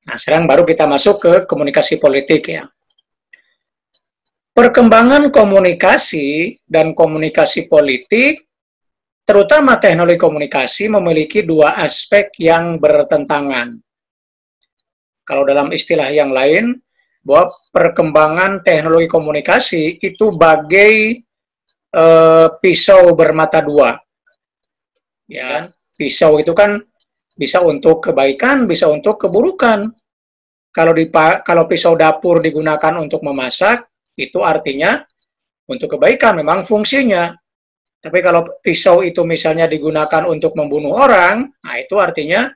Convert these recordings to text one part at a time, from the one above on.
Nah, sekarang baru kita masuk ke komunikasi politik ya. Perkembangan komunikasi dan komunikasi politik, terutama teknologi komunikasi, memiliki dua aspek yang bertentangan. Kalau dalam istilah yang lain, bahwa perkembangan teknologi komunikasi itu bagai pisau bermata dua. Ya, pisau itu kan bisa untuk kebaikan, bisa untuk keburukan. Kalau pisau dapur digunakan untuk memasak, itu artinya untuk kebaikan, memang fungsinya. Tapi kalau pisau itu misalnya digunakan untuk membunuh orang, nah itu artinya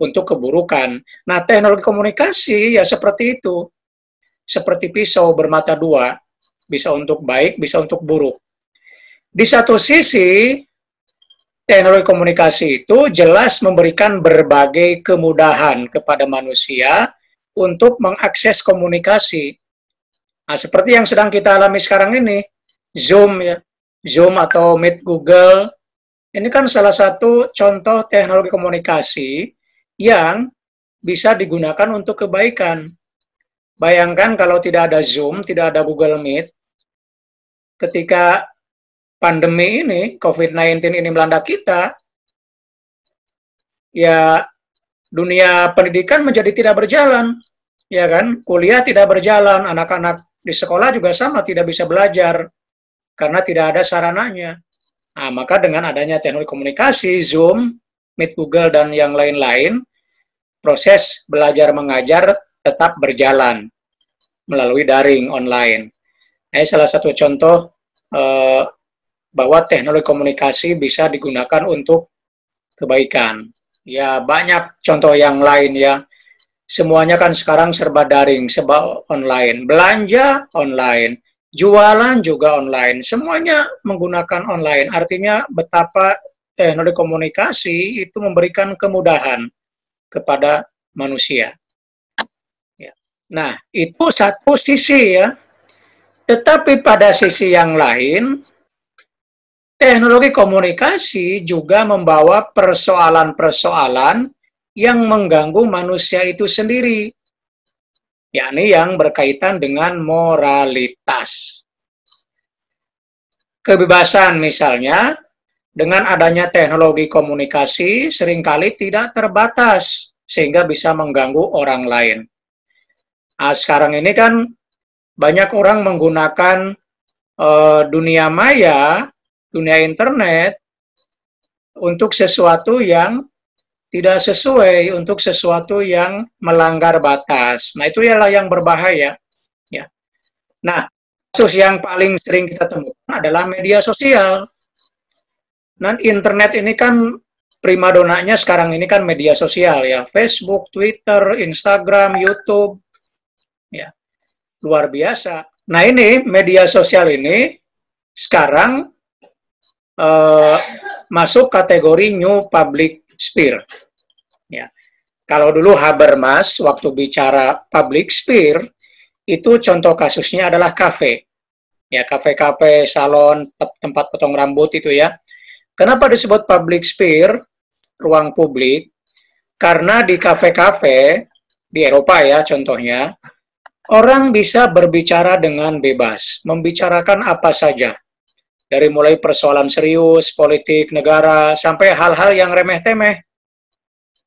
untuk keburukan. Nah, teknologi komunikasi ya seperti itu. Seperti pisau bermata dua, bisa untuk baik, bisa untuk buruk. Di satu sisi, teknologi komunikasi itu jelas memberikan berbagai kemudahan kepada manusia untuk mengakses komunikasi. Nah, seperti yang sedang kita alami sekarang ini, Zoom ya, Zoom atau Meet Google, ini kan salah satu contoh teknologi komunikasi yang bisa digunakan untuk kebaikan. Bayangkan kalau tidak ada Zoom, tidak ada Google Meet, ketika pandemi ini, COVID-19 ini melanda kita, ya dunia pendidikan menjadi tidak berjalan, ya kan? Kuliah tidak berjalan, anak-anak di sekolah juga sama, tidak bisa belajar, karena tidak ada sarananya. Nah, maka dengan adanya teknologi komunikasi, Zoom, Meet Google, dan yang lain-lain, proses belajar mengajar tetap berjalan melalui daring online. Ini salah satu contoh bahwa teknologi komunikasi bisa digunakan untuk kebaikan. Ya, banyak contoh yang lain ya. Semuanya kan sekarang serba daring, serba online. Belanja online, jualan juga online. Semuanya menggunakan online. Artinya betapa teknologi komunikasi itu memberikan kemudahan kepada manusia. Nah, itu satu sisi ya. Tetapi pada sisi yang lain, teknologi komunikasi juga membawa persoalan-persoalan yang mengganggu manusia itu sendiri, yakni yang berkaitan dengan moralitas. Kebebasan misalnya, dengan adanya teknologi komunikasi seringkali tidak terbatas, sehingga bisa mengganggu orang lain. Nah, sekarang ini kan banyak orang menggunakan dunia maya, dunia internet, untuk sesuatu yang tidak sesuai, untuk sesuatu yang melanggar batas. Nah, itu ialah yang berbahaya. Ya. Nah, kasus yang paling sering kita temukan adalah media sosial. Nah, internet ini kan primadonanya sekarang ini kan media sosial ya, Facebook, Twitter, Instagram, YouTube, ya, luar biasa. Nah, ini media sosial ini sekarang masuk kategori new public sphere. Ya. Kalau dulu Habermas waktu bicara public sphere, itu contoh kasusnya adalah kafe. Ya, kafe-kafe, salon, tempat potong rambut itu ya. Kenapa disebut public sphere, ruang publik? Karena di kafe-kafe, di Eropa ya contohnya, orang bisa berbicara dengan bebas, membicarakan apa saja. Dari mulai persoalan serius, politik, negara, sampai hal-hal yang remeh-temeh.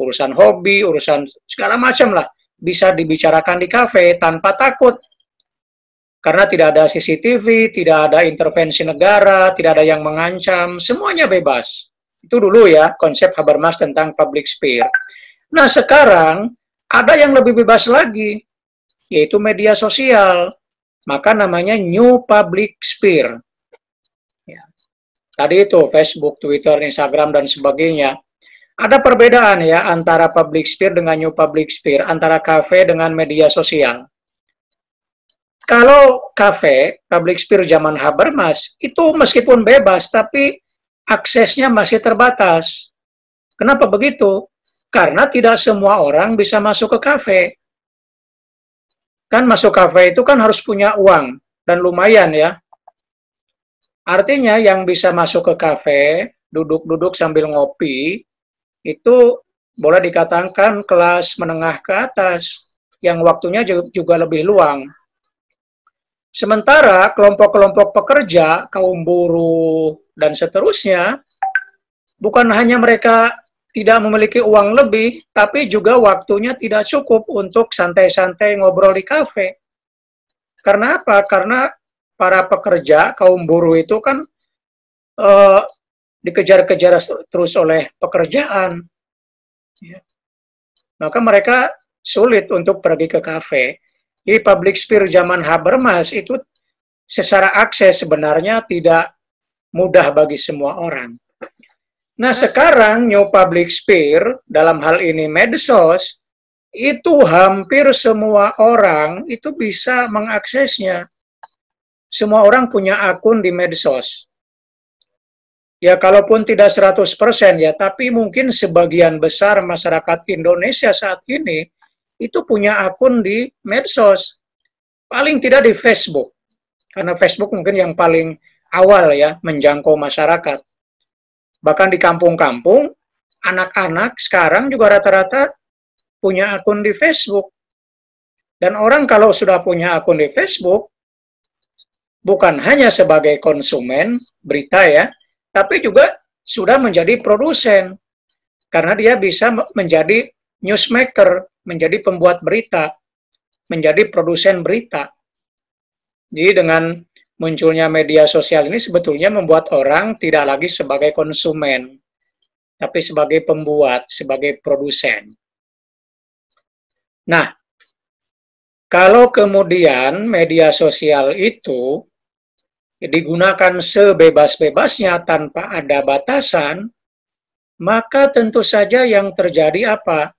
Urusan hobi, urusan segala macam lah. Bisa dibicarakan di kafe tanpa takut. Karena tidak ada CCTV, tidak ada intervensi negara, tidak ada yang mengancam, semuanya bebas. Itu dulu ya, konsep Habermas tentang public sphere. Nah, sekarang ada yang lebih bebas lagi, yaitu media sosial. Maka namanya new public sphere. Tadi itu Facebook, Twitter, Instagram, dan sebagainya. Ada perbedaan ya antara public sphere dengan new public sphere, antara kafe dengan media sosial. Kalau kafe, public sphere zaman Habermas, itu meskipun bebas, tapi aksesnya masih terbatas. Kenapa begitu? Karena tidak semua orang bisa masuk ke kafe. Kan masuk kafe itu kan harus punya uang, dan lumayan ya. Artinya yang bisa masuk ke kafe, duduk-duduk sambil ngopi, itu boleh dikatakan kelas menengah ke atas, yang waktunya juga lebih luang. Sementara kelompok-kelompok pekerja, kaum buruh, dan seterusnya, bukan hanya mereka tidak memiliki uang lebih, tapi juga waktunya tidak cukup untuk santai-santai ngobrol di kafe. Karena apa? Karena para pekerja, kaum buruh itu kan dikejar-kejar terus oleh pekerjaan. Maka mereka sulit untuk pergi ke kafe. Jadi public sphere zaman Habermas itu secara akses sebenarnya tidak mudah bagi semua orang. Nah, sekarang new public sphere, dalam hal ini medsos, itu hampir semua orang itu bisa mengaksesnya. Semua orang punya akun di medsos. Ya, kalaupun tidak 100% ya, tapi mungkin sebagian besar masyarakat Indonesia saat ini itu punya akun di medsos. Paling tidak di Facebook. Karena Facebook mungkin yang paling awal ya menjangkau masyarakat. Bahkan di kampung-kampung, anak-anak sekarang juga rata-rata punya akun di Facebook. Dan orang kalau sudah punya akun di Facebook, bukan hanya sebagai konsumen berita ya, tapi juga sudah menjadi produsen. Karena dia bisa menjadi newsmaker, menjadi pembuat berita, menjadi produsen berita. Jadi dengan munculnya media sosial ini sebetulnya membuat orang tidak lagi sebagai konsumen, tapi sebagai pembuat, sebagai produsen. Nah, kalau kemudian media sosial itu digunakan sebebas-bebasnya tanpa ada batasan, maka tentu saja yang terjadi apa?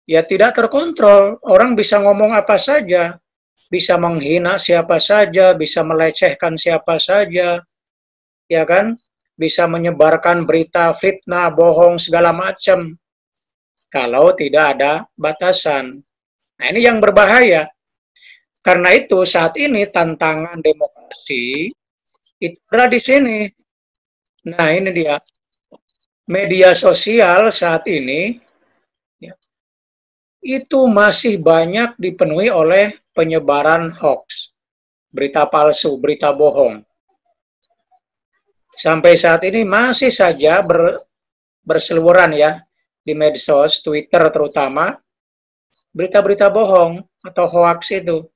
Ya tidak terkontrol, orang bisa ngomong apa saja, bisa menghina siapa saja, bisa melecehkan siapa saja, ya kan? Bisa menyebarkan berita fitnah, bohong, segala macam, kalau tidak ada batasan. Nah, ini yang berbahaya. Karena itu saat ini tantangan demokrasi itu ada di sini. Nah, ini dia. Media sosial saat ini ya, itu masih banyak dipenuhi oleh penyebaran hoax, berita palsu, berita bohong. Sampai saat ini masih saja berseliweran ya di medsos, Twitter terutama, berita-berita bohong atau hoax itu.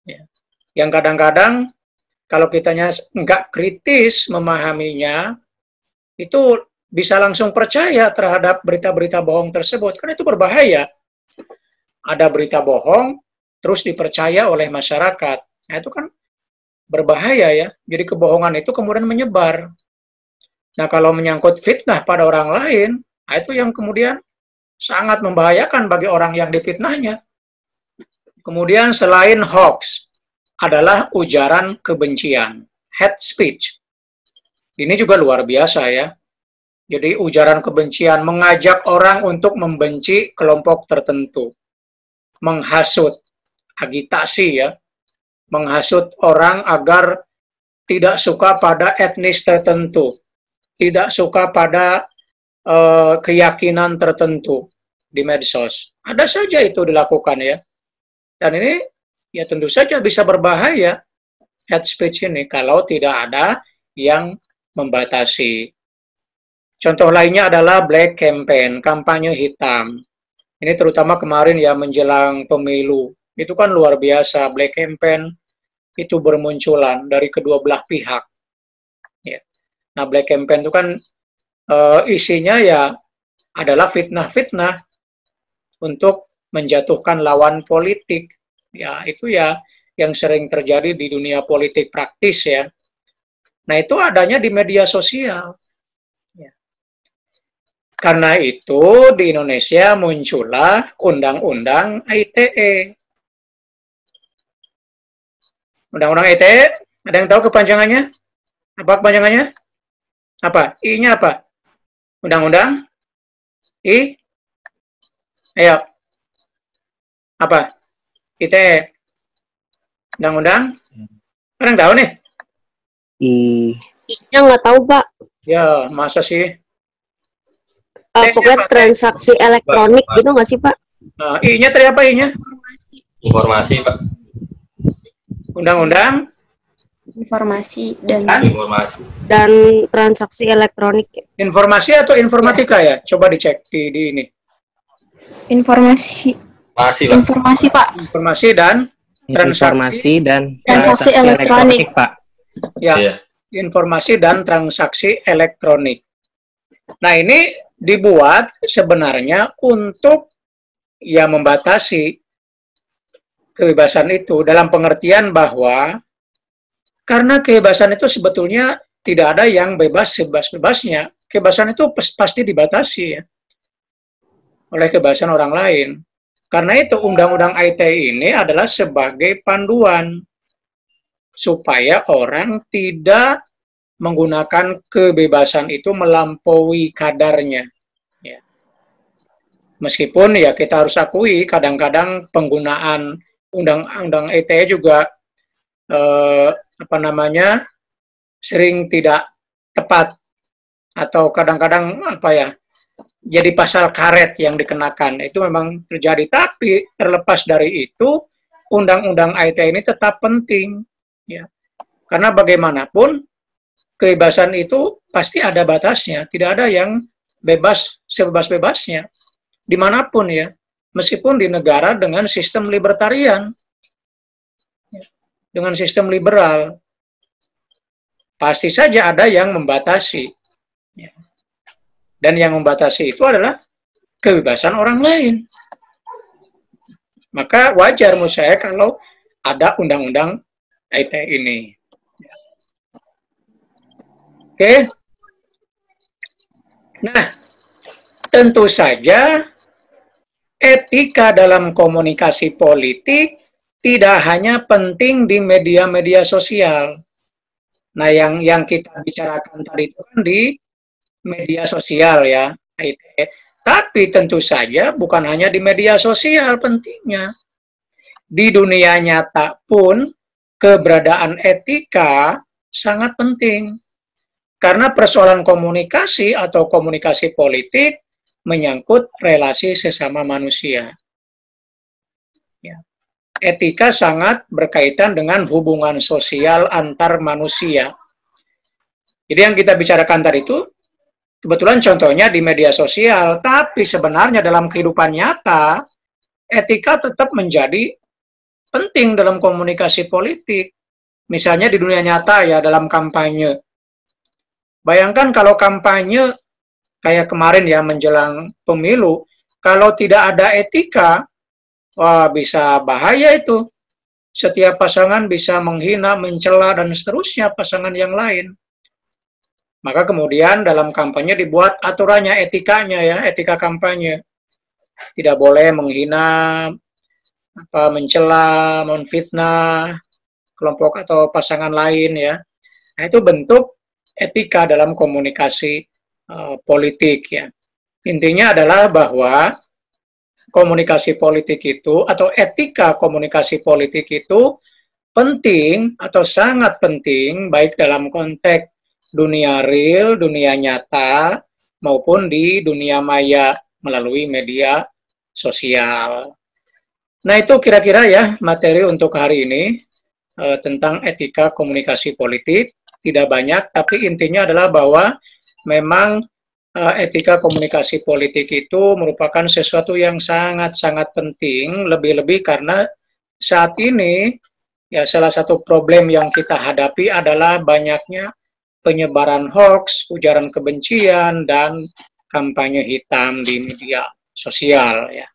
Ya. Yang kadang-kadang kalau kitanya nggak kritis memahaminya, itu bisa langsung percaya terhadap berita-berita bohong tersebut. Karena itu berbahaya. Ada berita bohong, terus dipercaya oleh masyarakat. Nah, itu kan berbahaya ya. Jadi kebohongan itu kemudian menyebar. Nah, kalau menyangkut fitnah pada orang lain, nah itu yang kemudian sangat membahayakan bagi orang yang difitnahnya. Kemudian selain hoax, adalah ujaran kebencian, hate speech. Ini juga luar biasa ya. Jadi ujaran kebencian mengajak orang untuk membenci kelompok tertentu. Menghasut, agitasi ya. Menghasut orang agar tidak suka pada etnis tertentu. Tidak suka pada keyakinan tertentu di medsos. Ada saja itu dilakukan ya. Dan ini ya tentu saja bisa berbahaya hate speech ini kalau tidak ada yang membatasi. Contoh lainnya adalah black campaign, kampanye hitam. Ini terutama kemarin ya menjelang pemilu. Itu kan luar biasa, black campaign itu bermunculan dari kedua belah pihak. Ya. Nah, black campaign itu kan isinya ya adalah fitnah-fitnah untuk menjatuhkan lawan politik. Ya, itu ya yang sering terjadi di dunia politik praktis ya. Nah, itu adanya di media sosial. Ya. Karena itu di Indonesia muncullah Undang-Undang ITE. Undang-Undang ITE, ada yang tahu kepanjangannya? Apa kepanjangannya? Apa? I-nya apa? Undang-Undang? I? Ayo. Apa? ITE. Undang-Undang? Ada yang tahu nih? Yang nggak tahu, Pak. Ya, masa sih? Pokoknya transaksi elektronik gitu nggak sih, Pak? I-nya tadi apa I-nya? Informasi, Pak. Undang-undang Informasi dan Informasi. Dan transaksi elektronik. informasi atau informatika ya? Coba dicek di ini. informasi. Masih, Pak. Informasi, Pak. Informasi dan Informasi dan Transaksi elektronik. Pak. Ya, Iya. informasi dan transaksi elektronik. Nah, ini dibuat sebenarnya untuk ya membatasi kebebasan itu dalam pengertian bahwa karena kebebasan itu sebetulnya tidak ada yang bebas sebebas-bebasnya. Kebebasan itu pasti dibatasi ya oleh kebebasan orang lain. Karena itu Undang-Undang ITE ini adalah sebagai panduan supaya orang tidak menggunakan kebebasan itu melampaui kadarnya. Ya. Meskipun ya kita harus akui kadang-kadang penggunaan Undang-Undang ITE juga sering tidak tepat atau kadang-kadang jadi pasal karet yang dikenakan. Itu memang terjadi, tapi terlepas dari itu Undang-Undang ITE ini tetap penting ya. Karena bagaimanapun kebebasan itu pasti ada batasnya, tidak ada yang bebas sebebas-bebasnya dimanapun ya, meskipun di negara dengan sistem libertarian, dengan sistem liberal, pasti saja ada yang membatasi. Dan yang membatasi itu adalah kebebasan orang lain. Maka wajar menurut saya kalau ada Undang-Undang ITE ini. Oke. Nah, tentu saja etika dalam komunikasi politik tidak hanya penting di media-media sosial. Nah, yang kita bicarakan tadi itu kan di media sosial ya, ITE. Tapi tentu saja bukan hanya di media sosial pentingnya. Di dunia nyata pun keberadaan etika sangat penting. Karena persoalan komunikasi atau komunikasi politik menyangkut relasi sesama manusia. Ya. Etika sangat berkaitan dengan hubungan sosial antar manusia. Jadi yang kita bicarakan tadi itu kebetulan contohnya di media sosial, tapi sebenarnya dalam kehidupan nyata, etika tetap menjadi penting dalam komunikasi politik. Misalnya di dunia nyata ya, dalam kampanye. Bayangkan kalau kampanye kayak kemarin ya menjelang pemilu, kalau tidak ada etika, wah bisa bahaya itu. Setiap pasangan bisa menghina, mencela, dan seterusnya pasangan yang lain. Maka kemudian dalam kampanye dibuat aturannya, etikanya ya, etika kampanye. Tidak boleh menghina, mencela, menfitnah kelompok atau pasangan lain ya. Nah, itu bentuk etika dalam komunikasi politik ya. Intinya adalah bahwa komunikasi politik itu atau etika komunikasi politik itu penting atau sangat penting baik dalam konteks dunia real, dunia nyata maupun di dunia maya melalui media sosial. Nah, itu kira-kira ya materi untuk hari ini tentang etika komunikasi politik. Tidak banyak, tapi intinya adalah bahwa memang etika komunikasi politik itu merupakan sesuatu yang sangat-sangat penting, lebih-lebih karena saat ini ya salah satu problem yang kita hadapi adalah banyaknya penyebaran hoax, ujaran kebencian, dan kampanye hitam di media sosial ya.